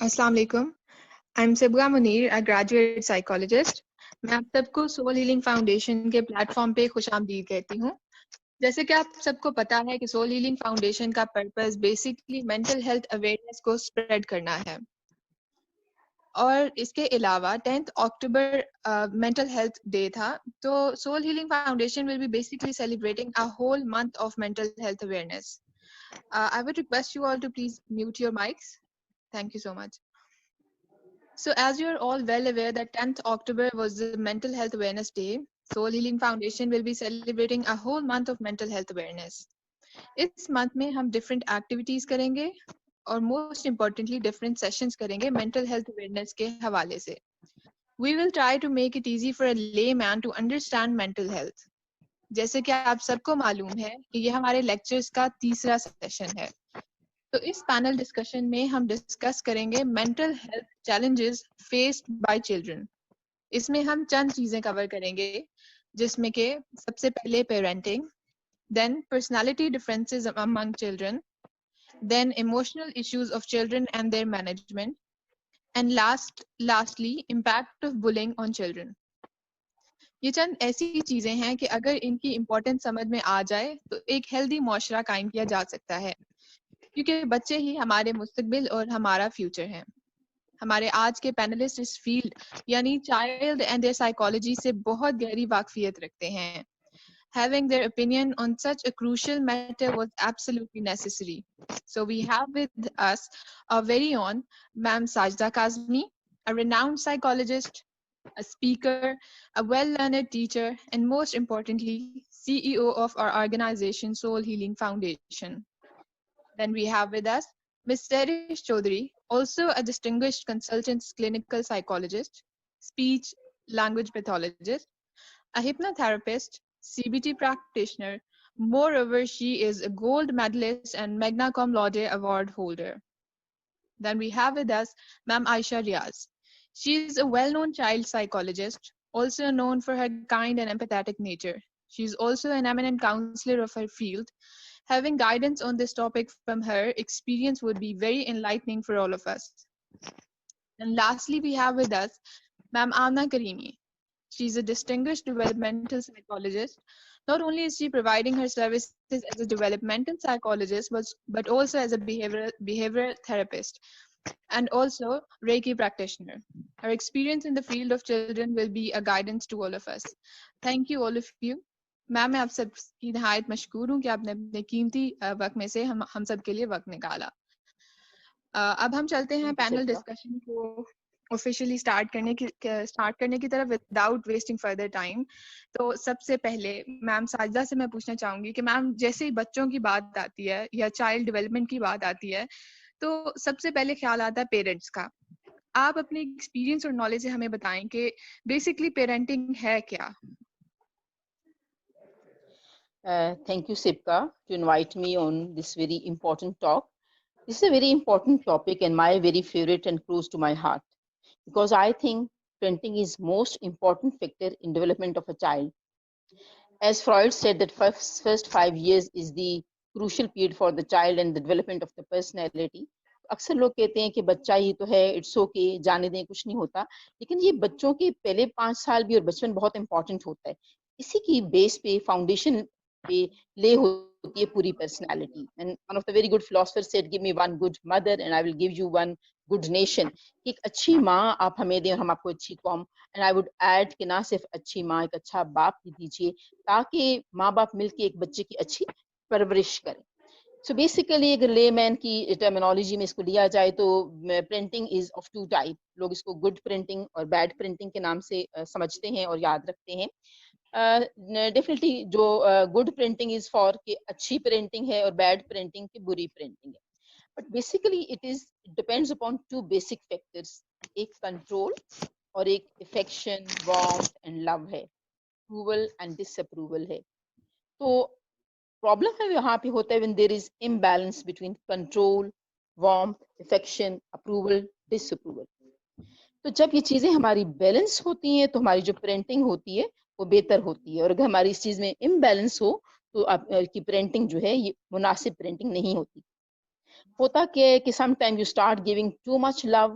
السلام علیکم. I'm Sibgha Munir, a graduate psychologist. میں آپ سب کو سول ہیلنگ فاؤنڈیشن کے پلیٹ فارم پہ خوش آمدید کہتی ہوں. جیسے کہ آپ سب کو پتا ہے کہ سول ہیلنگ فاؤنڈیشن کا purpose basically mental health awareness کو اسپریڈ کرنا ہے. اور اس کے علاوہ 10th اکتوبر مینٹل ہیلتھ ڈے تھا. تو soul healing foundation will be basically celebrating a whole month of mental health awareness. I would request you all to please mute your mics. Thank you so much. So as you're all well aware that 10th October was the Mental Health Awareness Day, Soul Healing Foundation will be celebrating a whole month of mental health awareness. اس month میں ہم different activities کریں گے اور most importantly different sessions کریں گے mental health awareness کے حوالے سے. We will try to make it easy for a layman to understand mental health. جیسے کہ آپ سب کو معلوم ہے کہ یہ ہمارے لیکچرز کا تیسرا سیشن ہے. تو اس پینل ڈسکشن میں ہم ڈسکس کریں گے mental health challenges faced by children. اس میں ہم چند چیزیں کور کریں گے جس میں کہ سب سے پہلے parenting, then personality differences among children, then emotional issues of children and their management, and lastly impact of bullying on children. یہ چند ایسی چیزیں ہیں کہ اگر ان کی امپورٹنس سمجھ میں آ جائے تو ایک ہیلدی معاشرہ قائم کیا جا سکتا ہے, کیونکہ بچے ہی ہمارے مستقبل اور ہمارا فیوچر ہیں. ہمارے آج کے پینلسٹ اس فیلڈ یعنی چائلڈ اینڈ دیئر سائیکالوجی سے بہت گہری واقفیت رکھتے ہیں. Having their opinion on such a crucial matter was absolutely necessary. So we have with us our very own Ma'am Sajda Kazmi, a renowned psychologist, a speaker, a well-learned teacher, and most importantly, CEO of our organization Soul Healing Foundation. Then we have with us Ms. Serish Chaudhary, also a distinguished consultant clinical psychologist, speech language pathologist, a hypnotherapist, CBT practitioner. Moreover, she is a gold medalist and Magna Cum Laude award holder. Then we have with us Ma'am Aisha Riaz. She is a well-known child psychologist, also known for her kind and empathetic nature. She is also an eminent counselor of her field. Having guidance on this topic from her experience would be very enlightening for all of us. And lastly, we have with us Ma'am Amna Karimi. She is a distinguished developmental psychologist. Not only is she providing her services as a developmental psychologist, but also as a behavioral therapist and also Reiki practitioner. Her experience in the field of children will be a guidance to all of us. Thank you all of you. میم میں آپ سب کی نہایت مشکور ہوں کہ آپ نے اپنے قیمتی وقت میں سے ہم سب کے لیے وقت نکالا. اب ہم چلتے ہیں پینل ڈسکشن کو آفیشیلی اسٹارٹ کرنے کی طرف وداؤٹ ویسٹنگ فردر ٹائم. تو سب سے پہلے میم ساجدہ سے میں پوچھنا چاہوں گی کہ میم جیسے ہی بچوں کی بات آتی ہے یا چائلڈ ڈیولپمنٹ کی بات آتی ہے تو سب سے پہلے خیال آتا ہے پیرنٹس کا. آپ اپنے ایکسپیرینس اور نالج سے ہمیں بتائیں کہ بیسکلی پیرنٹنگ ہے کیا. Thank you, Sipka, to invite me on this very important talk. This is a very important topic and my very favorite and close to my heart, because I think parenting is most important factor in development of a child. As Freud said that first 5 years is the crucial period for the child and the development of the personality. اکثر لوگ کہتے ہیں کہ بچہ ہی تو ہے, it's okay, جانے دیں, کچھ نہیں ہوتا. لیکن یہ بچوں کے پہلے 5 سال بھی اور بچپن بہت امپورٹنٹ ہوتا ہے. اسی کی بیس پہ فاؤنڈیشن پہ لے ہوتی ہے پوری personality. And one of the very good philosopher said give me one good mother and I will give you one good nation. ایک اچھی ماں آپ ہمیں دیں اور ہم آپ کو اچھی قوم. اینڈ آئی وڈ ایڈ کہ نہ صرف اچھی ماں, ایک اچھا باپ بھی دیجیے تاکہ ماں باپ مل کے ایک بچے کی اچھی پرورش کریں. سو بیسیکلی اگر لے مین کی ٹرمینالوجی میں اس کو لیا جائے تو پرنٹنگ از آف 2 ٹائپ. لوگ اس کو گڈ پرنٹنگ اور بیڈ پرنٹنگ کے نام سے سمجھتے ہیں اور یاد رکھتے ہیں. ڈیفینیٹلی جو گڈ پرنٹنگ از فار کہ اچھی پرنٹنگ ہے اور بیڈ پرنٹنگ کی بری پرنٹنگ ہے. But basically it depends upon 2 basic factors. ایک کنٹرول اور ایک افیکشن, وارمتھ اینڈ لو ہے, اپروول اینڈ ڈس اپروول ہے. تو پرابلم ہے یہاں پہ ہوتا ہے when there is imbalance between control, warmth, affection, approval, disapproval. تو جب یہ چیزیں ہماری بیلنس ہوتی ہیں تو ہماری جو پرنٹنگ ہوتی ہے وہ بہتر ہوتی ہے, اور اگر ہماری اس چیز میں امبیلنس ہو تو آپ کی پرنٹنگ جو ہے یہ مناسب پرنٹنگ نہیں ہوتی. ہوتا کیا ہے کہ some time you start giving too much love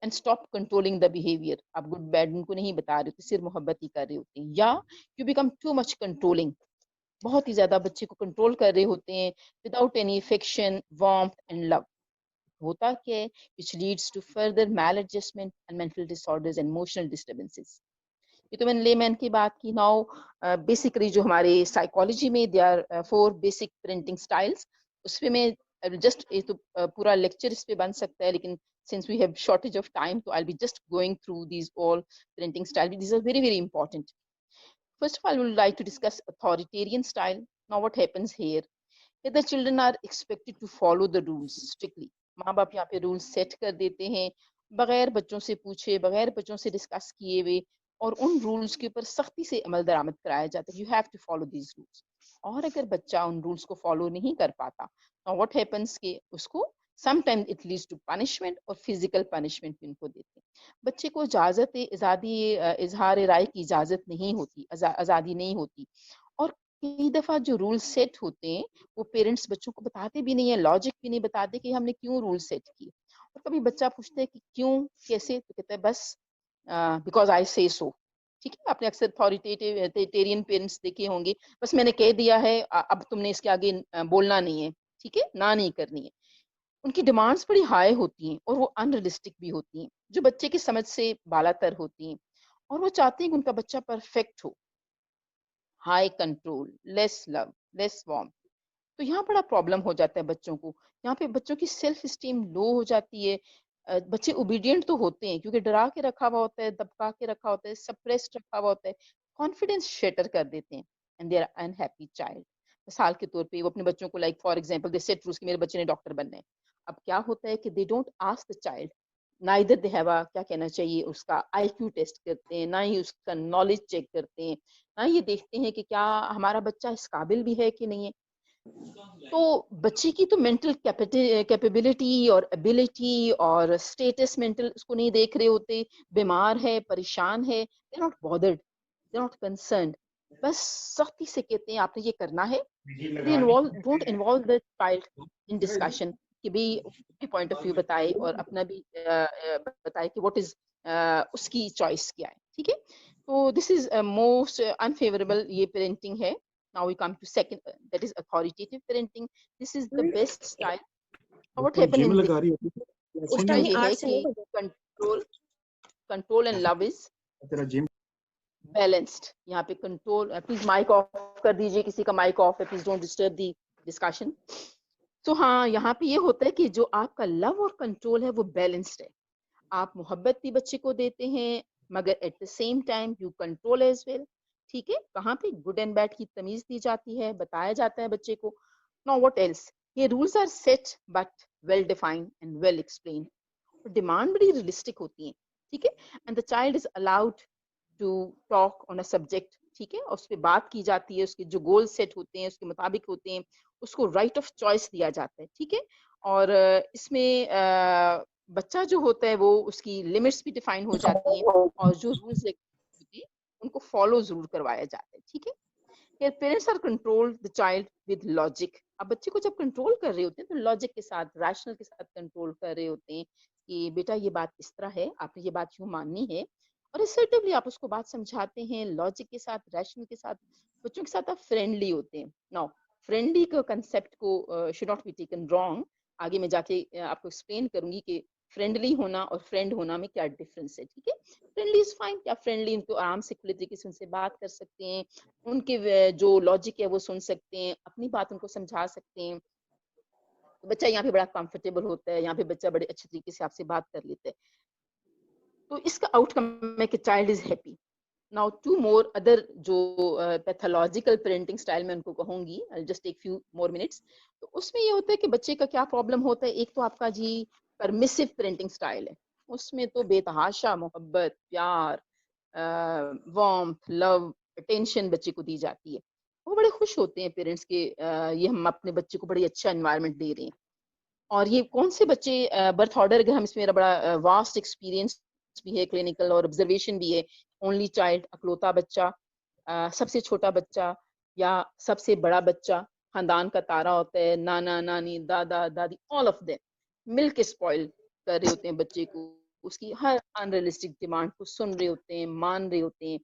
and stop controlling the behaviour. آپ گڈ بیڈ ان کو نہیں بتا رہے ہوتے, صرف محبت ہی کر رہے ہوتے ہیں. یا you become too much controlling, بہت ہی زیادہ بچے کو کنٹرول کر رہے ہوتے ہیں without any affection, warmth and love. ہوتا کیا ہے which leads to further maladjustment and mental disorders and emotional disturbances. یہ تو میں نے لے مین کی بات کی. ناؤ بیسیکلی جو ہمارے سائیکالوجی میں they are 4 basic parenting styles. اس پہ میں جسٹ یہ تو پورا لیکچر اس پہ بن سکتا ہے, لیکن since we have shortage of time, so I'll be just going through these all printing style. These are very, very important. First of all, we would like to discuss authoritarian style. Now what happens here? If the children are expected to follow the rules strictly, ماں باپ یہاں پہ rules set کر دیتے ہیں بغیر بچوں سے پوچھے, بغیر بچوں سے ڈسکس کیے ہوئے, اور ان رولس کے اوپر سختی سے عمل درآمد کرایا جاتا ہے. You have to follow these rules. اور اگر بچہ ان رولس کو فالو نہیں کر پاتا, واٹ ہیپنس کہ اس کو some time it leads to punishment, اور فزیکل پنشمنٹ بھی ان کو دیتے ہیں. بچے کو اجازت اظہار رائے کی اجازت نہیں ہوتی, آزادی نہیں ہوتی. اور کئی دفعہ جو رول سیٹ ہوتے ہیں وہ پیرنٹس بچوں کو بتاتے بھی نہیں ہیں, لاجک بھی نہیں بتاتے کہ ہم نے کیوں رول سیٹ کیے. اور کبھی بچہ پوچھتا ہے کہ کیوں, کیسے, تو کہتا ہے بس بیکاز آئی سے سو. ٹھیک ہے, آپ نے اکثر اتھارٹیرین پیرنٹس دیکھے ہوں گے, بس میں نے کہہ دیا ہے اب تم نے اس کے آگے بولنا نہیں ہے, ٹھیک ہے, نہ نہیں کرنی ہے. ان کی ڈیمانڈس بڑی ہائی ہوتی ہیں اور وہ ان ریئلسٹک بھی ہوتی ہیں, جو بچے کی سمجھ سے بالا تر ہوتی ہیں. اور وہ چاہتے ہیں کہ ان کا بچہ پرفیکٹ ہو, ہائی کنٹرول, لیس لو, لیس وارم. تو یہاں بڑا پرابلم ہو جاتا ہے بچوں کو. یہاں پہ بچوں کی سیلف اسٹیم لو ہو جاتی ہے. بچے اوبیڈینٹ تو ہوتے ہیں کیونکہ ڈرا کے رکھا ہوا ہوتا ہے, دبکا کے رکھا ہوتا ہے, سپریسڈ رکھا ہوا ہوتا ہے, کانفیڈینس شیٹر کر دیتے ہیں, and they are unhappy child. مثال کے طور پہ وہ اپنے بچوں کو like for example they set rules کہ میرے بچے نے ڈاکٹر بننا ہے. اب کیا ہوتا ہے کہ they don't ask the child, neither they have کیا کہنا چاہیے, اس کا آئی کیو ٹیسٹ کرتے ہیں, نہ ہی اس کا نالج چیک کرتے ہیں, نہ یہ دیکھتے ہیں کہ کیا ہمارا بچہ اس قابل بھی ہے کہ نہیں ہے. تو بچے کی تو مینٹل کیپیبلٹی اور ابیلٹی اور اسٹیٹس مینٹل اس کو نہیں دیکھ رہے ہوتے, بیمار ہے, پریشان ہے, they not bothered, they not concerned. بس سختی سے کہتے ہیں آپ نے یہ کرنا ہے. They don't involve the child in discussion کہ بھی پوائنٹ آف ویو بتائے اور اپنا بھی بتائے کہ واٹ از اس کی چوائس کیا ہے. ٹھیک ہے, تو دس از موسٹ انفیوریبل یہ پیرنٹنگ ہے. Now we come to second, that is authoritative parenting. This is the best style. What happen in this style یہ ہے کہ control and love is balanced. یہاں پہ کنٹرول, پلیز مائک آف کر دیجیے, کسی کا مائک آف ہے, please don't disturb the discussion. تو ہاں یہاں پہ یہ ہوتا ہے کہ جو آپ کا لو اور کنٹرول ہے وہ بیلنسڈ ہے. آپ محبت بھی بچے کو دیتے ہیں مگر at the same time you control as well. ٹھیک ہے, کہاں پہ گڈ اینڈ بیڈ کی تمیز دی جاتی ہے, بتایا جاتا ہے بچے کو. نو واٹ ایلس, یہ rules are set but well defined and well explained. Demand بڑی ریئلسٹک ہوتی ہیں. ٹھیک ہے, and the child is allowed to talk on a subject. ٹھیک ہے, اور اس پہ بات کی جاتی ہے, اس کے جو گول سیٹ ہوتے ہیں اس کے مطابق ہوتے ہیں, اس کو رائٹ آف چوائس دیا جاتا ہے. ٹھیک ہے, اور اس میں بچہ جو ہوتا ہے وہ اس کی لمٹس بھی ڈیفائن ہو جاتی ہیں, اور جو رولس ہوتے ہیں ان کو فالو ضرور کروایا جاتا ہے. ٹھیک ہے, parents are control the child with logic. اب بچے کو جب کنٹرول کر رہے ہوتے ہیں تو لاجک کے ساتھ, ریشنل کے ساتھ کنٹرول کر رہے ہوتے ہیں کہ بیٹا یہ بات اس طرح ہے, آپ نے یہ بات یوں ماننی ہے, اور assertively آپ اس کو بات سمجھاتے ہیں لاجک کے ساتھ, ریشنل کے ساتھ. بچوں کے ساتھ آپ فرینڈلی ہوتے ہیں. ناؤ فرینڈلی کا کنسپٹ کو should not be taken wrong. آگے میں جا کے آپ کو ایکسپلین کروں گی کہ فرینڈلی ہونا اور فرینڈ ہونا میں کیا ڈفرنس ہے. ٹھیک ہے, فرینڈلی از فائن, کیا فرینڈلی ان کو آرام سے کھلے طریقے سے ان سے بات کر سکتے ہیں, ان کے جو لاجک ہے وہ سن سکتے ہیں, اپنی بات ان کو سمجھا سکتے ہیں. بچہ یہاں پہ بڑا کمفرٹیبل ہوتا ہے, یہاں پہ بچہ بڑے اچھے طریقے سے آپ سے بات کر لیتا ہے. تو اس کا آؤٹ کم ہے کہ child is happy. Now to more other جو پیتھولوجیکل پیرنٹنگ اسٹائل میں ان کو کہوں گی, just take few more minutes. تو اس میں یہ ہوتا ہے کہ بچے کا کیا پرابلم ہوتا ہے. ایک تو آپ کا جی پرمیسو پیرنٹنگ اسٹائل ہے, اس میں تو بے تحاشا محبت, پیار, وارمتھ, لو, اٹینشن بچے کو دی جاتی ہے. وہ بڑے خوش ہوتے ہیں پیرنٹس کے یہ ہم اپنے بچے کو بڑی اچھا انوائرمنٹ دے رہے ہیں. اور یہ کون سے بچے برتھ آرڈر, اگر ہم اس میں میرا بڑا واسٹ ایکسپیرینس بھی ہے, کلینکل اور آبزرویشن بھی ہے. اونلی چائلڈ, اکلوتا بچہ, سب سے چھوٹا بچہ یا سب سے بڑا بچہ, خاندان کا تارا ہوتا ہے, نانا نانی دادا دادی, all of them مل کے اسپوائل کر رہے ہوتے ہیں بچے کو, اس کی ہر انریلسٹک ڈیمانڈ کو سن رہے ہوتے ہیں, مان رہے ہوتے ہیں.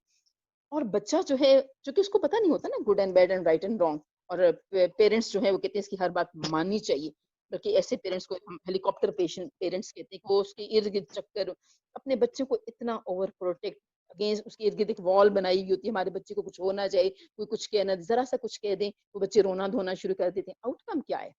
اور بچہ جو ہے, جو کہ اس کو پتہ نہیں ہوتا نا good and bad and right and wrong, اور پیرنٹس جو ہے وہ کہتے ہیں اس کی ہر بات ماننی چاہیے, بلکہ ایسے پیرنٹس کو ہم ہیلی کاپٹر پیرنٹس کہتے ہیں, کہ وہ اس کے ارد گرد چکر اپنے بچے کو اتنا اوور پروٹیکٹ اگینسٹ, اس کے ارد گرد ایک وال بنائی ہوئی ہوتی ہے, ہمارے بچے کو کچھ ہونا چاہیے, کوئی کچھ کہنا, ذرا سا کچھ کہہ دیں وہ بچے رونا دھونا شروع کر دیتے ہیں. آؤٹ کم کیا ہے؟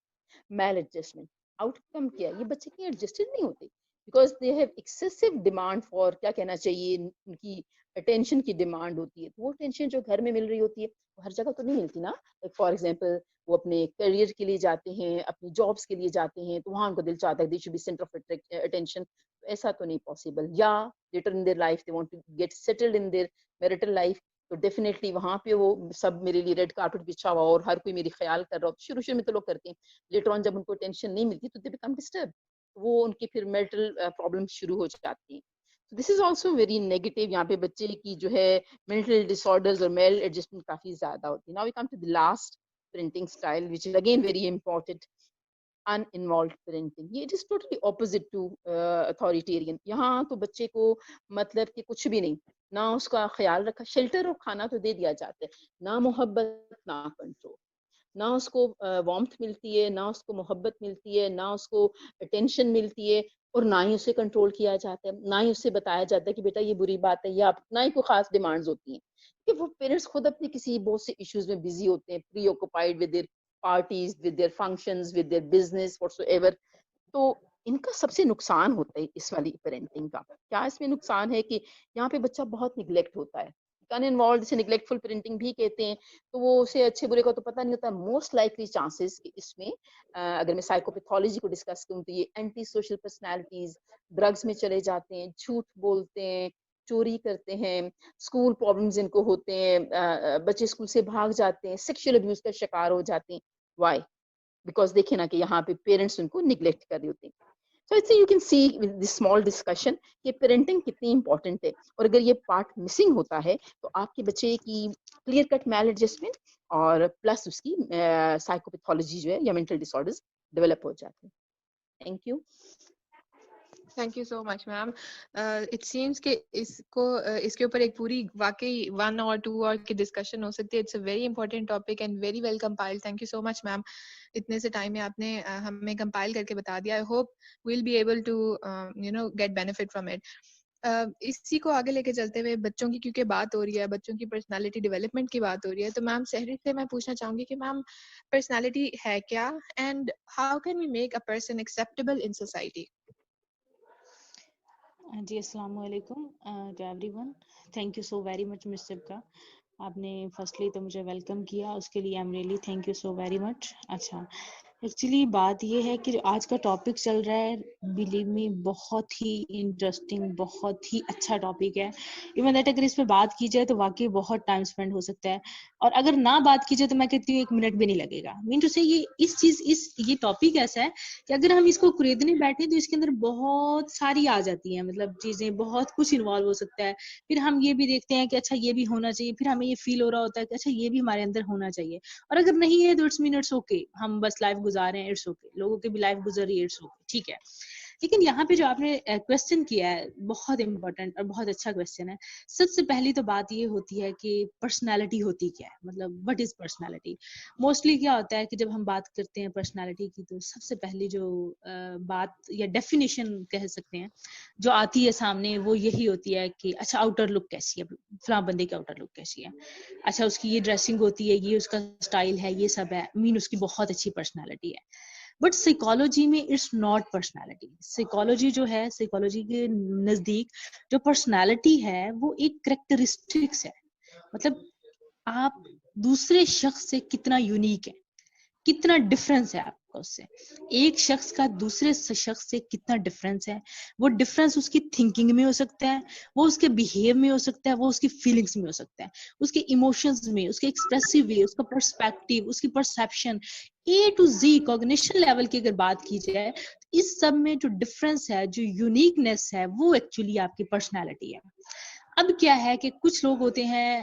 میل ایڈجسٹمنٹ. آؤٹ کم کیا ہے؟ یہ بچے کی ایڈجسٹڈ نہیں ہوتے, because they have excessive demand for, کیا کہنا چاہیے, ان کی اٹینشن کی ڈیمانڈ ہوتی ہے. وہ اٹینشن جو گھر میں مل رہی ہوتی ہے وہ ہر جگہ تو نہیں ملتی نا. فار ایگزامپل وہ اپنے کیریئر کے لیے جاتے ہیں, اپنی جابس کے لیے جاتے ہیں, تو وہاں ان کو دل چاہتا ہے they should be centre of attention. ایسا تو نہیں پاسبل. یا later in their life they want to get settled in their marital life, تو ڈیفینیٹلی وہاں پہ وہ سب میرے لیے ریڈ کارپٹ بچھا ہوا اور ہر کوئی میری خیال کر رہا ہو. شروع میں تو لوگ کرتے ہیں, لیٹر آن جب ان کو ٹینشن نہیں ملتی تو دے بیکم ڈسٹرب, وہ ان کی پھر میرٹل پرابلم شروع ہو جاتی ہیں. دس از آلسو ویری نیگیٹو. یہاں پہ بچے کی جو ہے مینٹل ڈس آرڈرز اور میل ایڈجسٹمنٹ کافی زیادہ ہوتی ہے. Now we come to the last parenting style which is again very important, uninvolved parenting. یہ it is totally opposite to authoritarian. یہاں تو بچے کو مطلب کہ کچھ بھی نہیں, نہ اس کا خیال رکھا, شیلٹر اور کھانا تو دے دیا جاتا ہے, نہ محبت نہ کنٹرول, نہ اس کو وارمتھ ملتی ہے, نہ اس کو محبت ملتی ہے, نہ اس کو اٹینشن ملتی ہے, اور نہ ہی اسے کنٹرول کیا جاتا ہے, نہ ہی اسے بتایا جاتا ہے کہ بیٹا یہ بری بات ہے, یا نہ ہی کوئی خاص ڈیمانڈز ہوتی ہیں, کہ وہ پیرنٹس خود اپنے کسی بہت سے ایشوز میں بزی ہوتے ہیں, preoccupied with their parties, with their functions, with their business whatsoever. تو ان کا سب سے نقصان ہوتا ہے اس والی پیرنٹنگ کا. کیا اس میں نقصان ہے کہ یہاں پہ بچہ بہت نگلیکٹ ہوتا ہے. انانوالوڈ جسے نگلیکٹفل پیرنٹنگ بھی کہتے ہیں, تو وہ اسے اچھے برے کا تو پتہ نہیں ہوتا. موسٹ لائکلی چانسز اس میں اگر میں سائیکوپیتھولوجی کو ڈسکس کروں تو یہ اینٹی سوشل پرسنالٹیز, ڈرگس میں چلے جاتے ہیں, جھوٹ بولتے ہیں, چوری کرتے ہیں, اسکول پرابلمز ان کو ہوتے ہیں, بچے اسکول سے بھاگ جاتے ہیں, سیکشل ابیوز کا شکار ہو جاتے ہیں. وائی؟ بیکاز دیکھیں نا کہ یہاں پہ پیرنٹس ان کو نگلیکٹ کر رہے ہوتے ہیں. So it's you can see with this small discussion کہ پیرنٹنگ کتنی امپورٹنٹ ہے, اور اگر یہ پارٹ مسنگ ہوتا ہے تو آپ کے بچے کی کلیئر کٹ میل ایڈجسٹمنٹ اور پلس اس کی سائیکوپیتھولوجی جو ہے یا مینٹل ڈس آرڈرز ڈیولپ ہو جاتے ہیں. Thank you. Thank you so much ma'am. It seems کہ اس کے اوپر ایک پوری واقعی 1 اور 2 اور کی ڈسکشن ہو سکتی ہے. It's a very important topic and very well compiled. Thank you so much ma'am. اتنے سے ٹائم میں آپ نے ہمیں کمپائل کر کے بتا دیا. I hope we'll be able to get benefit from it. اسی کو آگے لے کے چلتے ہوئے بچوں کی کیونکہ بات ہو رہی ہے, بچوں کی پرسنالٹی ڈیولپمنٹ کی بات ہو رہی ہے, تو میم سحری سے میں پوچھنا چاہوں گی کہ میم پرسنالٹی ہے کیا, and how can we make a person acceptable in society? جی السلام علیکم to everyone. Thank you so very much miss Sabika. آپ نے فرسٹلی تو مجھے ویلکم کیا, اس کے لیے I am really thank you so very مچ. اچھا, ایکچولی بات یہ ہے کہ جو آج کا ٹاپک چل رہا ہے, بلیو می بہت ہی انٹرسٹنگ, بہت ہی اچھا ٹاپک ہے. ایون دیٹ اگر اس پہ بات کی جائے تو واقعی بہت ٹائم اسپینڈ ہو سکتا ہے, اور اگر نہ بات کی جائے تو میں کہتی ہوں 1 منٹ بھی نہیں لگے گا. مین ٹو سے یہ ٹاپک ایسا ہے کہ اگر ہم اس کو خریدنے بیٹھیں تو اس کے اندر بہت ساری آ جاتی ہیں, مطلب چیزیں, بہت کچھ انوالو ہو سکتا ہے. پھر ہم یہ بھی دیکھتے ہیں کہ اچھا یہ بھی ہونا چاہیے, پھر ہمیں یہ فیل ہو رہا ہوتا ہے کہ اچھا یہ بھی ہمارے اندر ہونا چاہیے, اور اگر نہیں ہے تو اٹس مین اٹس اوکے, ہم بس لائف گزار رہے ہیں, اٹس اوکے. لوگوں کی بھی لائف گزر رہی ہے, اٹس اوکے, ٹھیک ہے. لیکن یہاں پہ جو آپ نے کوشچن کیا ہے بہت امپورٹنٹ اور بہت اچھا کوشچن ہے. سب سے پہلی تو بات یہ ہوتی ہے کہ پرسنالٹی ہوتی کیا ہے, مطلب وٹ از پرسنالٹی. موسٹلی کیا ہوتا ہے کہ جب ہم بات کرتے ہیں پرسنالٹی کی تو سب سے پہلی جو بات یا ڈیفینیشن کہہ سکتے ہیں جو آتی ہے سامنے وہ یہی ہوتی ہے کہ اچھا آؤٹر لک کیسی ہے, فلاں بندے کی آؤٹر لک کیسی ہے, اچھا اس کی یہ ڈریسنگ ہوتی ہے, یہ اس کا اسٹائل ہے, یہ سب ہے, مین اس کی بہت اچھی پرسنالٹی ہے. بٹ سائیکالوجی میں اٹس ناٹ پرسنالٹی. سائیکالوجی جو ہے, سائیکالوجی کے نزدیک جو پرسنالٹی ہے وہ ایک کریکٹرسٹکس ہے. مطلب آپ دوسرے شخص سے کتنا یونیک ہے, کتنا ڈفرینس ہے آپ کا اس سے. ایک شخص کا دوسرے شخص سے کتنا ڈفرینس ہے, وہ ڈفرینس اس کی تھنکنگ میں ہو سکتا ہے, وہ اس کے بیہیو میں ہو سکتا ہے, وہ اس کی فیلنگس میں ہو سکتا ہے, اس کے ایموشنز میں, اس کے ایکسپریسو وے, اس کا پرسپیکٹیو, اس کی perception, A to Z cognition level کی اگر بات کی جائے, اس سب میں جو ڈفرینس ہے, جو یونیکنیس ہے, وہ ایکچولی آپ کی پرسنالٹی ہے. اب کیا ہے کہ کچھ لوگ ہوتے ہیں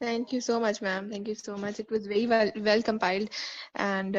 Thank you so much, ma'am. Thank you so much. It was very well compiled. And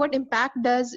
what impact does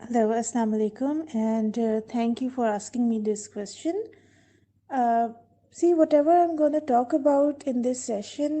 Hello, Assalamu alaikum, and thank you for asking me this question. See, whatever I'm going to talk about in this session,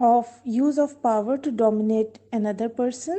of use of power to dominate another person,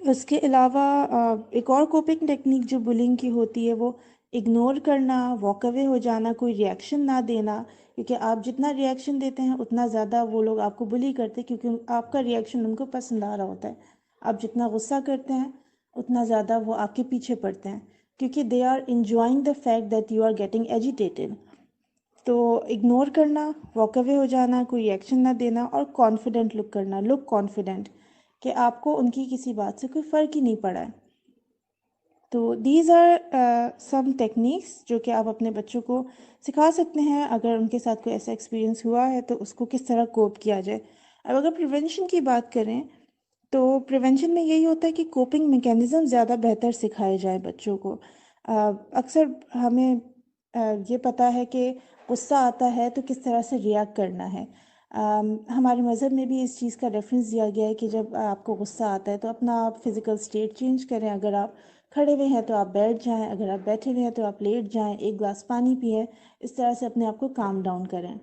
اس کے علاوہ ایک اور coping technique جو billing کی ہوتی ہے وہ ignore کرنا، واک اوے ہو جانا، کوئی ریئیکشن نہ دینا، کیونکہ آپ جتنا ریئیکشن دیتے ہیں اتنا زیادہ وہ لوگ آپ کو بلی کرتے ہیں، کیونکہ آپ کا ریئیکشن ان کو پسند آ رہا ہوتا ہے. آپ جتنا غصہ کرتے ہیں اتنا زیادہ وہ آپ کے پیچھے پڑتے ہیں، کیونکہ they are enjoying the fact that you are getting agitated. تو اگنور کرنا، واک اوے ہو جانا، کوئی ریئیکشن نہ دینا، اور کانفیڈنٹ لک کرنا، لک کانفیڈنٹ کہ آپ کو ان کی کسی بات سے کوئی فرق ہی نہیں پڑا ہے. تو دیز آر سم ٹیکنیکس جو کہ آپ اپنے بچوں کو سکھا سکتے ہیں اگر ان کے ساتھ کوئی ایسا ایکسپیرینس ہوا ہے تو اس کو کس طرح کوپ کیا جائے. اب اگر پریونشن کی بات کریں تو پریونشن میں یہی ہوتا ہے کہ کوپنگ میکینزم زیادہ بہتر سکھائے جائیں بچوں کو. اکثر ہمیں یہ پتہ ہے کہ غصہ آتا ہے تو کس طرح سے ریئیکٹ کرنا ہے. ہمارے مذہب میں بھی اس چیز کا ریفرنس دیا گیا ہے کہ جب آپ کو غصہ آتا ہے تو اپنا آپ فزیکل اسٹیٹ چینج کریں. اگر آپ کھڑے ہوئے ہیں تو آپ بیٹھ جائیں، اگر آپ بیٹھے ہوئے ہیں تو آپ لیٹ جائیں، ایک گلاس پانی پئیں، اس طرح سے اپنے آپ کو کام ڈاؤن کریں.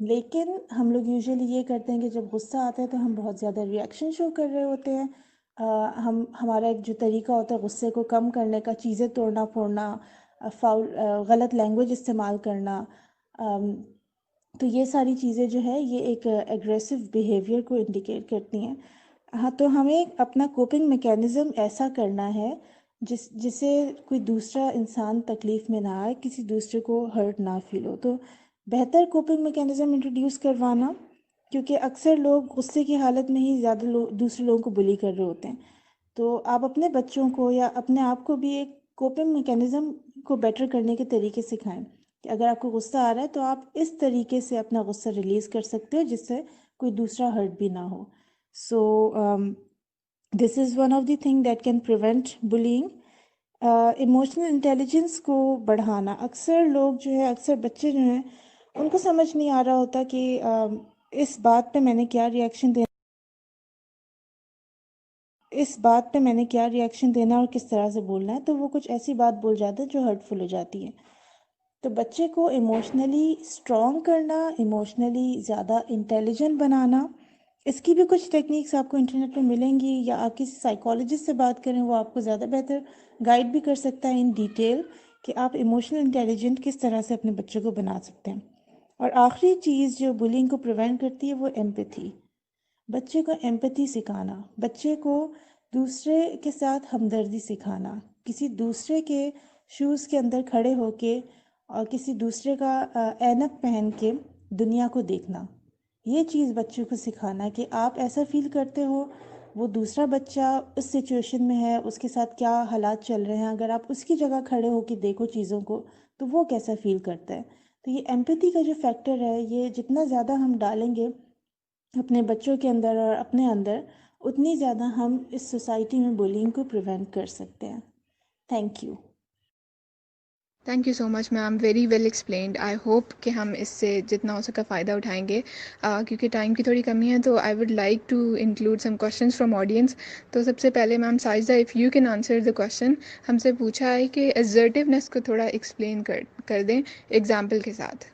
لیکن ہم لوگ یوزلی یہ کرتے ہیں کہ جب غصہ آتا ہے تو ہم بہت زیادہ ریئیکشن شو کر رہے ہوتے ہیں. ہمارا ایک جو طریقہ ہوتا ہے غصے کو کم کرنے کا، چیزیں توڑنا پھوڑنا، غلط لینگویج استعمال کرنا، تو یہ ساری چیزیں جو ہے یہ ایک ایگریسو بیہیویئر کو انڈیکیٹ کرتی ہیں. ہاں، تو ہمیں اپنا کوپنگ میکینزم ایسا کرنا ہے جسے کوئی دوسرا انسان تکلیف میں نہ آئے، کسی دوسرے کو ہرٹ نہ فیل ہو. تو بہتر کوپنگ میکینزم انٹروڈیوس کروانا، کیونکہ اکثر لوگ غصے کی حالت میں ہی زیادہ دوسرے لوگوں کو بلی کر رہے ہوتے ہیں. تو آپ اپنے بچوں کو یا اپنے آپ کو بھی ایک کوپنگ میکینزم کو بیٹر کرنے کے طریقے سکھائیں کہ اگر آپ کو غصہ آ رہا ہے تو آپ اس طریقے سے اپنا غصہ ریلیز کر سکتے ہو جس سے کوئی دوسرا ہرٹ بھی نہ ہو. So this is one of the thing that can prevent bullying. Emotional intelligence کو بڑھانا. اکثر لوگ جو ہے، اکثر بچے جو ہیں، ان کو سمجھ نہیں آ رہا ہوتا کہ اس بات پہ میں نے کیا ریئیکشن دینا اور کس طرح سے بولنا ہے. تو وہ کچھ ایسی بات بول جاتے ہیں جو ہرٹفل ہو جاتی ہے. تو بچے کو ایموشنلی اسٹرانگ کرنا، ایموشنلی زیادہ انٹیلیجنٹ بنانا، اس کی بھی کچھ ٹیکنیکس آپ کو انٹرنیٹ پہ ملیں گی، یا آپ کسی سائیکالوجسٹ سے بات کریں، وہ آپ کو زیادہ بہتر گائیڈ بھی کر سکتا ہے ان ڈیٹیل کہ آپ ایموشنل انٹیلیجنٹ کس طرح سے اپنے بچوں کو بنا سکتے ہیں. اور آخری چیز جو بلینگ کو پریونٹ کرتی ہے وہ ایمپیتھی. بچے کو ایمپیتھی سکھانا، بچے کو دوسرے کے ساتھ ہمدردی سکھانا، کسی دوسرے کے شوز کے اندر کھڑے ہو کے اور کسی دوسرے کا اینک پہن کے دنیا کو دیکھنا. یہ چیز بچوں کو سکھانا کہ آپ ایسا فیل کرتے ہو، وہ دوسرا بچہ اس سچویشن میں ہے، اس کے ساتھ کیا حالات چل رہے ہیں، اگر آپ اس کی جگہ کھڑے ہو کے دیکھو چیزوں کو تو وہ کیسا فیل کرتا ہے. تو یہ ایمپیتھی کا جو فیکٹر ہے، یہ جتنا زیادہ ہم ڈالیں گے اپنے بچوں کے اندر اور اپنے اندر، اتنی زیادہ ہم اس سوسائٹی میں بلینگ کو پریونٹ کر سکتے ہیں. Thank you. Thank you so much ma'am, very well explained. I hope کہ ہم اس سے جتنا ہو سکا فائدہ اٹھائیں گے. کیونکہ ٹائم کی تھوڑی کمی ہے تو I would like to include some questions from audience. تو سب سے پہلے ma'am Sajida, if you can answer the question. ہم سے پوچھا ہے کہ assertiveness کو تھوڑا ایکسپلین کر دیں ایگزامپل کے ساتھ.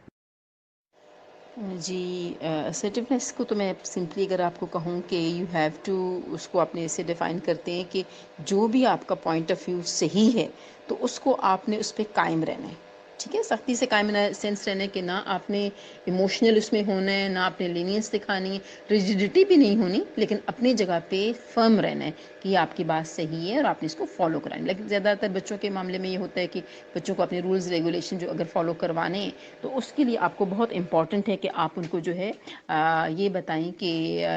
جی، assertiveness کو تو میں سمپلی اگر آپ کو کہوں کہ یو ہیو ٹو، اس کو اپنے ایسے ڈیفائن کرتے ہیں کہ جو بھی آپ کا پوائنٹ آف ویو صحیح ہے تو اس کو آپ نے اس پہ قائم رہنا ہے. ٹھیک ہے، سختی سے قائم سینس رہنا ہے کہ نہ آپ نے ایموشنل اس میں ہونا ہے، نہ آپ نے لینینس دکھانی ہے، ریجیڈیٹی بھی نہیں ہونی، لیکن اپنی جگہ پہ فرم رہنا ہے کہ یہ آپ کی بات صحیح ہے اور آپ نے اس کو فالو کرانی. لیکن زیادہ تر بچوں کے معاملے میں یہ ہوتا ہے کہ بچوں کو اپنے رولز ریگولیشن جو اگر فالو کروانے ہیں تو اس کے لیے آپ کو بہت امپورٹنٹ ہے کہ آپ ان کو جو ہے یہ بتائیں کہ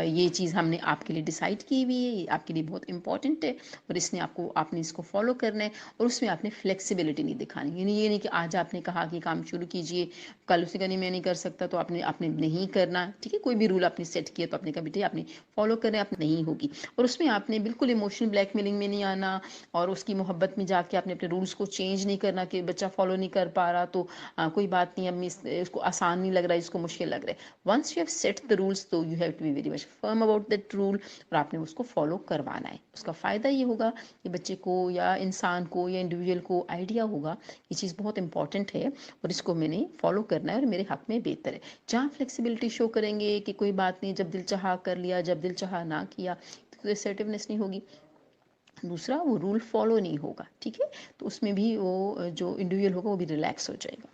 یہ چیز ہم نے آپ کے لیے ڈیسائیڈ کی ہوئی ہے، یہ آپ کے لیے بہت امپورٹنٹ ہے اور اس نے آپ نے اس کو فالو کرنا ہے. اور اس میں آپ نے فلیکسیبلٹی نہیں دکھانی، یعنی یہ نہیں کہ آج آپ نے کہا کہ کام شروع کیجئے، کل اسے کہا نہیں میں نہیں کر سکتا تو آپ نے نہیں کرنا. ٹھیک ہے، کوئی بھی رول آپ نے سیٹ کیا تو آپ نے کہا بیٹے آپ نے فالو کرنا ہے، آپ نہیں ہوگی. اور اس میں آپ نے بالکل ایموشنل بلیک میلنگ میں نہیں آنا، اور اس کی محبت میں جا کے آپ نے اپنے رولز کو چینج نہیں کرنا کہ بچہ فالو نہیں کر پا رہا تو کوئی بات نہیں، اب اس کو آسان نہیں لگ رہا ہے، اس کو مشکل لگ رہا ہے. Once you have set the rules تو you have to be very much firm about that rule, اور آپ نے اس کو فالو کروانا ہے. اس کا فائدہ یہ ہوگا کہ بچے کو یا انسان کو یا انڈیویجول کو آئیڈیا ہوگا یہ چیز بہت امپورٹنٹ ہے اور اس کو میں نے فالو کرنا ہے اور میرے حق میں بہتر ہے. جہاں فلیکسیبلٹی شو کریں گے کہ کوئی بات نہیں، جب دل چاہا کر لیا، جب دل چاہا نہ کیا، تو assertiveness نہیں ہوگی. دوسرا وہ رول فالو نہیں ہوگا. ٹھیک ہے, تو اس میں بھی وہ جو انڈیویجول ہوگا وہ بھی ریلیکس ہو جائے گا.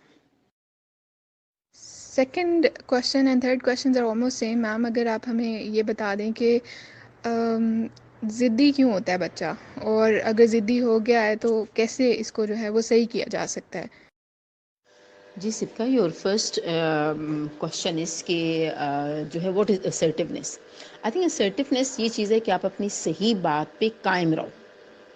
Second question and third question are almost same. Ma'am اگر آپ ہمیں یہ بتا دیں کہ ضدی کیوں ہوتا ہے بچہ، اور اگر ضدی ہو گیا ہے تو کیسے اس کو جو ہے وہ صحیح کیا جا سکتا ہے؟ جی سپکا، یور فرسٹ کوشچن اس کہ جو ہے what is assertiveness. I think assertiveness یہ چیز ہے کہ آپ اپنی صحیح بات پہ قائم رہو.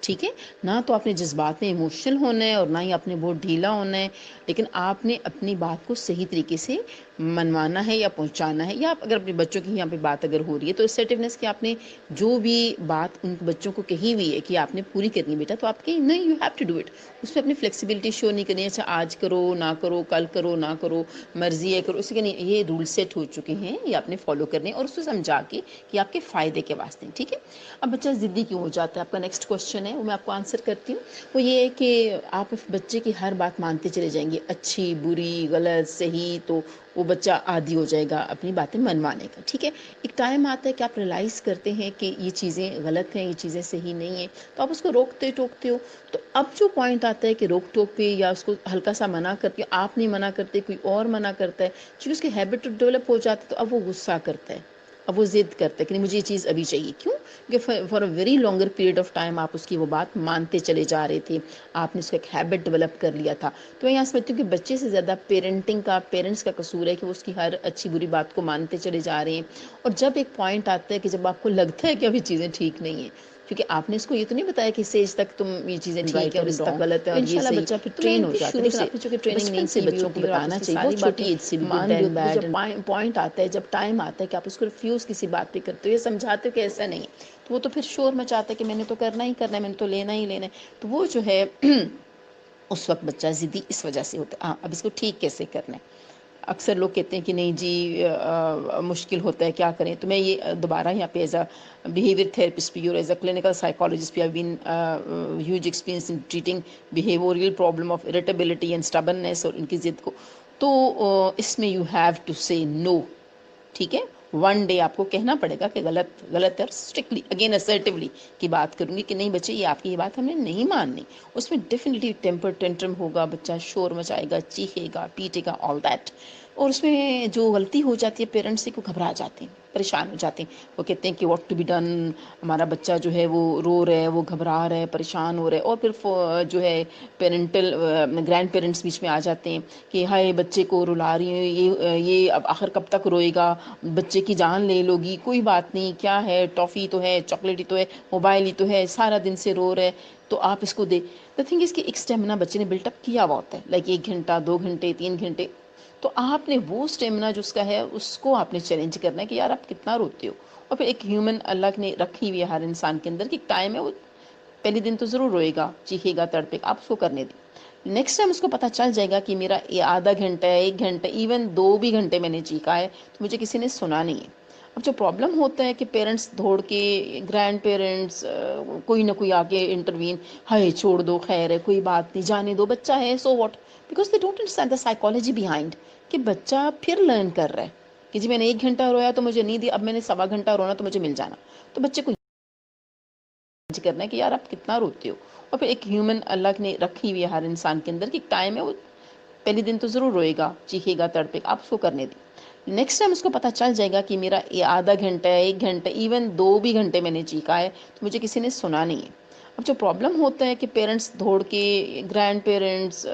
ٹھیک ہے، نہ تو آپ نے جذبات میں ایموشنل ہونا ہے اور نہ ہی آپ نے بہت ڈھیلا ہونا ہے، لیکن آپ نے اپنی بات کو صحیح طریقے سے منوانا ہے یا پہنچانا ہے. یا آپ اگر اپنے بچوں کی یہاں پہ بات اگر ہو رہی ہے تو assertiveness کہ آپ نے جو بھی بات ان بچوں کو کہی ہوئی ہے کہ آپ نے پوری کرنی ہے بیٹا، تو آپ کہیں نہیں، you have to do it. اس میں اپنی فلیکسیبلٹی شو نہیں کرنی ہے، اچھا آج کرو نہ کرو، کل کرو نہ کرو، مرضی ہے کرو. اس کے نہیں، یہ رول سیٹ ہو چکے ہیں، یہ آپ نے فالو کرنے ہیں اور اس کو سمجھا کے کہ آپ کے فائدے کے واسطے. ٹھیک ہے. اب بچہ ضدی کیوں ہو جاتا ہے، آپ کا نیکسٹ کوشچن ہے، وہ میں آپ کو آنسر کرتی ہوں. وہ یہ ہے کہ آپ بچے کی ہر بات مانتے چلے جائیں گے، اچھی بری غلط صحیح، تو وہ بچہ عادی ہو جائے گا اپنی باتیں منوانے کا. ٹھیک ہے. ایک ٹائم آتا ہے کہ آپ ریلائز کرتے ہیں کہ یہ چیزیں غلط ہیں، یہ چیزیں صحیح نہیں ہیں، تو آپ اس کو روکتے ٹوکتے ہو. تو اب جو پوائنٹ آتا ہے کہ روک ٹوک پہ یا اس کو ہلکا سا منع کرتے، آپ نہیں منع کرتے، کوئی اور منع کرتا ہے، چونکہ اس کی ہیبٹ ڈیولپ ہو جاتی ہے، تو اب وہ غصہ کرتا ہے، اب وہ ضد کرتا ہے کہ نہیں مجھے یہ چیز ابھی چاہیے. کیوں؟ کہ for a very longer period of time آپ اس کی وہ بات مانتے چلے جا رہے تھے، آپ نے اس کا ایک ہیبٹ ڈیولپ کر لیا تھا. تو میں یہاں سمجھتی ہوں کہ بچے سے زیادہ پیرنٹس کا قصور ہے کہ وہ اس کی ہر اچھی بری بات کو مانتے چلے جا رہے ہیں. اور جب ایک پوائنٹ آتا ہے کہ جب آپ کو لگتا ہے کہ ابھی چیزیں ٹھیک نہیں ہیں، کیونکہ آپ نے اس کو یہ تو نہیں بتایا کہ اس ایج تک تم یہ چیزیں ٹھیک ہے اور اس تک غلط ہے اور یہ صحیح، بچہ پھر ٹرین ہو جاتا ہے. لیکن آپ نے چونکہ ٹریننگ نہیں کی ہوئی ہوتی ہے اور آپ اس کی ساری باتیں مان رہے ہوتے ہیں، جب پوائنٹ آتا ہے، جب ٹائم آتا ہے کہ آپ اس کو ریفیوز کسی بات پہ کرتے ہو یا سمجھاتے ہو کہ ایسا نہیں، تو وہ تو پھر شور مچاتا ہے کہ میں نے تو کرنا ہی کرنا ہے، میں نے تو لینا ہی لینا ہے. تو وہ جو ہے اس وقت بچہ ضدی اس وجہ سے ہوتا ہے. ہاں، اب اس کو ٹھیک کیسے کرنا ہے؟ اکثر لوگ کہتے ہیں کہ نہیں جی مشکل ہوتا ہے، کیا کریں؟ تو میں یہ دوبارہ یہاں پہ ایز اے بیہیویئر تھراپسٹ بھی اور ایز اے کلینکل سائیکالوجسٹ بھی، I been huge experience in treating behavioural problem of irritability and stubbornness, اور ان کی ضد کو. تو اس میں یو ہیو ٹو سے نو. ٹھیک ہے. ون ڈے آپ کو کہنا پڑے گا کہ غلط غلط ہے، اور اسٹرکٹلی اگین اسرٹیولی کی بات کروں گی کہ نہیں بچے یہ آپ کی یہ بات ہمیں نہیں ماننی. اس میں ڈیفینیٹلی ٹیمپر ٹینٹرم ہوگا، بچہ شور مچائے گا، چیخے گا، پیٹے گا، آل دیٹ. اور اس میں جو غلطی ہو جاتی ہے پیرنٹس سے، کو گھبرا جاتے ہیں، پریشان ہو جاتے ہیں. وہ کہتے ہیں کہ واٹ ٹو بی ڈن، ہمارا بچہ جو ہے وہ رو رہا ہے، وہ گھبرا رہا ہے، پریشان ہو رہا ہے. اور پھر جو ہے پیرنٹل گرینڈ پیرنٹس بیچ میں آ جاتے ہیں کہ ہائے بچے کو رلا رہی ہیں، یہ اب آخر کب تک روئے گا، بچے کی جان لے لو گی، کوئی بات نہیں، کیا ہے، ٹافی تو ہے، چاکلیٹ ہی تو ہے، موبائل ہی تو ہے، سارا دن سے رو رہا ہے، تو آپ اس کو دے. دا تھنگ اس کہ ایک اسٹیمنا بچے نے بلٹ اپ کیا ہوا ہوتا ہے، لائک 1 گھنٹہ 2 گھنٹے 3 گھنٹے. تو آپ نے وہ اسٹیمنا جو اس کا ہے اس کو آپ نے چیلنج کرنا ہے کہ یار آپ کتنا روتے ہو. اور پھر ایک ہیومن اللہ نے رکھی ہوئی ہے ہر انسان کے اندر کہ ایک ٹائم ہے، وہ پہلے دن تو ضرور روئے گا، چیخے گا، تڑپے گا، آپ اس کو کرنے دیں. نیکسٹ ٹائم اس کو پتہ چل جائے گا کہ میرا یہ آدھا گھنٹہ ہے، 1 گھنٹہ، ایون 2 بھی گھنٹے میں نے چیخا ہے تو مجھے کسی نے سنا نہیں ہے. اب جو پرابلم ہوتا ہے کہ پیرنٹس دوڑ کے، گرینڈ پیرنٹس کوئی نہ کوئی آ کے انٹروین، ہائے چھوڑ دو، خیر ہے، کوئی بات نہیں، جانے دو، بچہ ہے، so what. Because they don't understand the psychology behind کہ بچہ پھر لرن کر رہا ہے کہ جی میں نے 1 گھنٹہ رویا تو مجھے نہیں دی، اب میں نے 1.25 گھنٹہ رونا تو مجھے مل جانا. تو بچے کو کرنا ہے کہ یار آپ کتنا روتے ہو. اور پھر ایک ہیومن اللہ نے رکھی ہوئی ہے ہر انسان کے اندر کہ ایک ٹائم ہے، وہ پہلے دن تو ضرور روئے گا، چیخے گا، تڑپے گا، آپ اس کو کرنے دیں. نیکسٹ ٹائم اس کو پتہ چل جائے گا کہ میرا یہ آدھا گھنٹہ ہے، 1 گھنٹہ، ایون 2 بھی گھنٹے میں نے چیخا ہے تو مجھے کسی نے سنا نہیں ہے. اب جو پرابلم ہوتا ہے کہ پیرنٹس دوڑ کے، گرینڈ پیرنٹس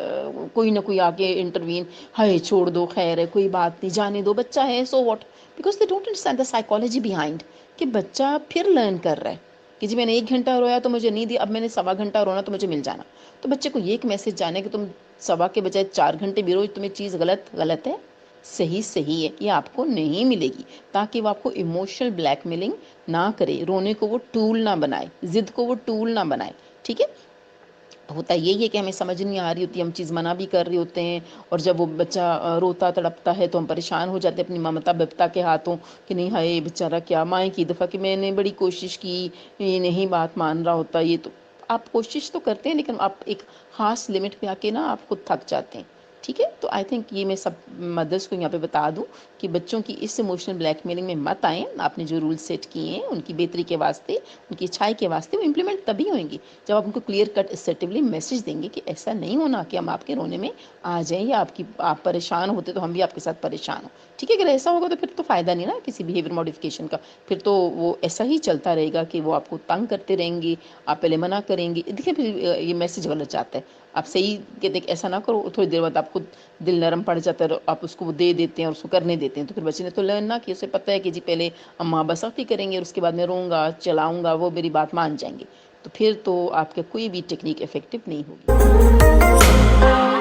کوئی نہ کوئی آ کے انٹروین، ہائے چھوڑ دو، خیر ہے، کوئی بات نہیں، جانے دو، بچہ ہے، so what. Because they don't understand the psychology behind کہ بچہ پھر لرن کر رہا ہے کہ جی میں نے 1 گھنٹہ رویا تو مجھے نہیں دی، اب میں نے 1.25 گھنٹہ رونا تو مجھے مل جانا. تو بچے کو یہ ایک میسج جانا ہے کہ تم 1.25 کے بجائے 4 گھنٹے بھی رو، تمہیں چیز غلط ہے، صحیح ہے، یہ آپ کو نہیں ملے گی. تاکہ وہ آپ کو ایموشنل بلیک میلنگ نہ کرے، رونے کو وہ ٹول نہ بنائے، ضد کو وہ ٹول نہ بنائے. ٹھیک ہے. ہوتا یہی ہے کہ ہمیں سمجھ نہیں آ رہی ہوتی، ہم چیز منع بھی کر رہے ہوتے ہیں، اور جب وہ بچہ روتا تڑپتا ہے تو ہم پریشان ہو جاتے ہیں اپنی ممتا بپتا کے ہاتھوں کہ نہیں ہائے بیچارہ، کیا مائیں کی دفعہ کہ میں نے بڑی کوشش کی، یہ نہیں بات مان رہا ہوتا. یہ تو آپ کوشش تو کرتے ہیں لیکن آپ ایک خاص لمٹ پہ آ کے نا آپ خود تھک جاتے ہیں. ٹھیک ہے. تو آئی تھنک یہ میں سب مدرس کو یہاں پہ بتا دوں کہ بچوں کی اس ایموشنل بلیک میلنگ میں مت آئیں. آپ نے جو رول سیٹ کیے ہیں ان کی بہتری کے واسطے, ان کی اچھائی کے واسطے, وہ امپلیمنٹ تبھی ہوئیں گی جب آپ ان کو کلیئر کٹ اسرٹیولی میسج دیں گے کہ ایسا نہیں ہونا کہ ہم آپ کے رونے میں آ جائیں یا آپ پریشان ہوتے تو ہم بھی آپ کے ساتھ پریشان ہوں. ٹھیک ہے, اگر ایسا ہوگا تو پھر تو فائدہ نہیں نا کسی بیہیویئر ماڈیفکیشن کا, پھر تو وہ ایسا ہی چلتا رہے گا کہ وہ آپ کو تنگ کرتے رہیں گے, آپ پہلے منع کریں گے. دیکھیں پھر یہ میسج غلط جاتا ہے. آپ صحیح کہتے ہیں ایسا نہ کرو, تھوڑی دیر بعد آپ خود دل نرم پڑ جاتا ہے, آپ اس کو وہ دے دیتے ہیں اور اس کو کرنے دیتے ہیں, تو پھر بچے نے تو لرن نہ کہ اسے پتہ ہے کہ جی پہلے اماں بسختی کریں گے اور اس کے بعد میں روں گا چلاؤں گا, وہ میری بات مان جائیں گے, تو پھر تو آپ کے کوئی بھی ٹیکنیک افیکٹو نہیں ہوگی.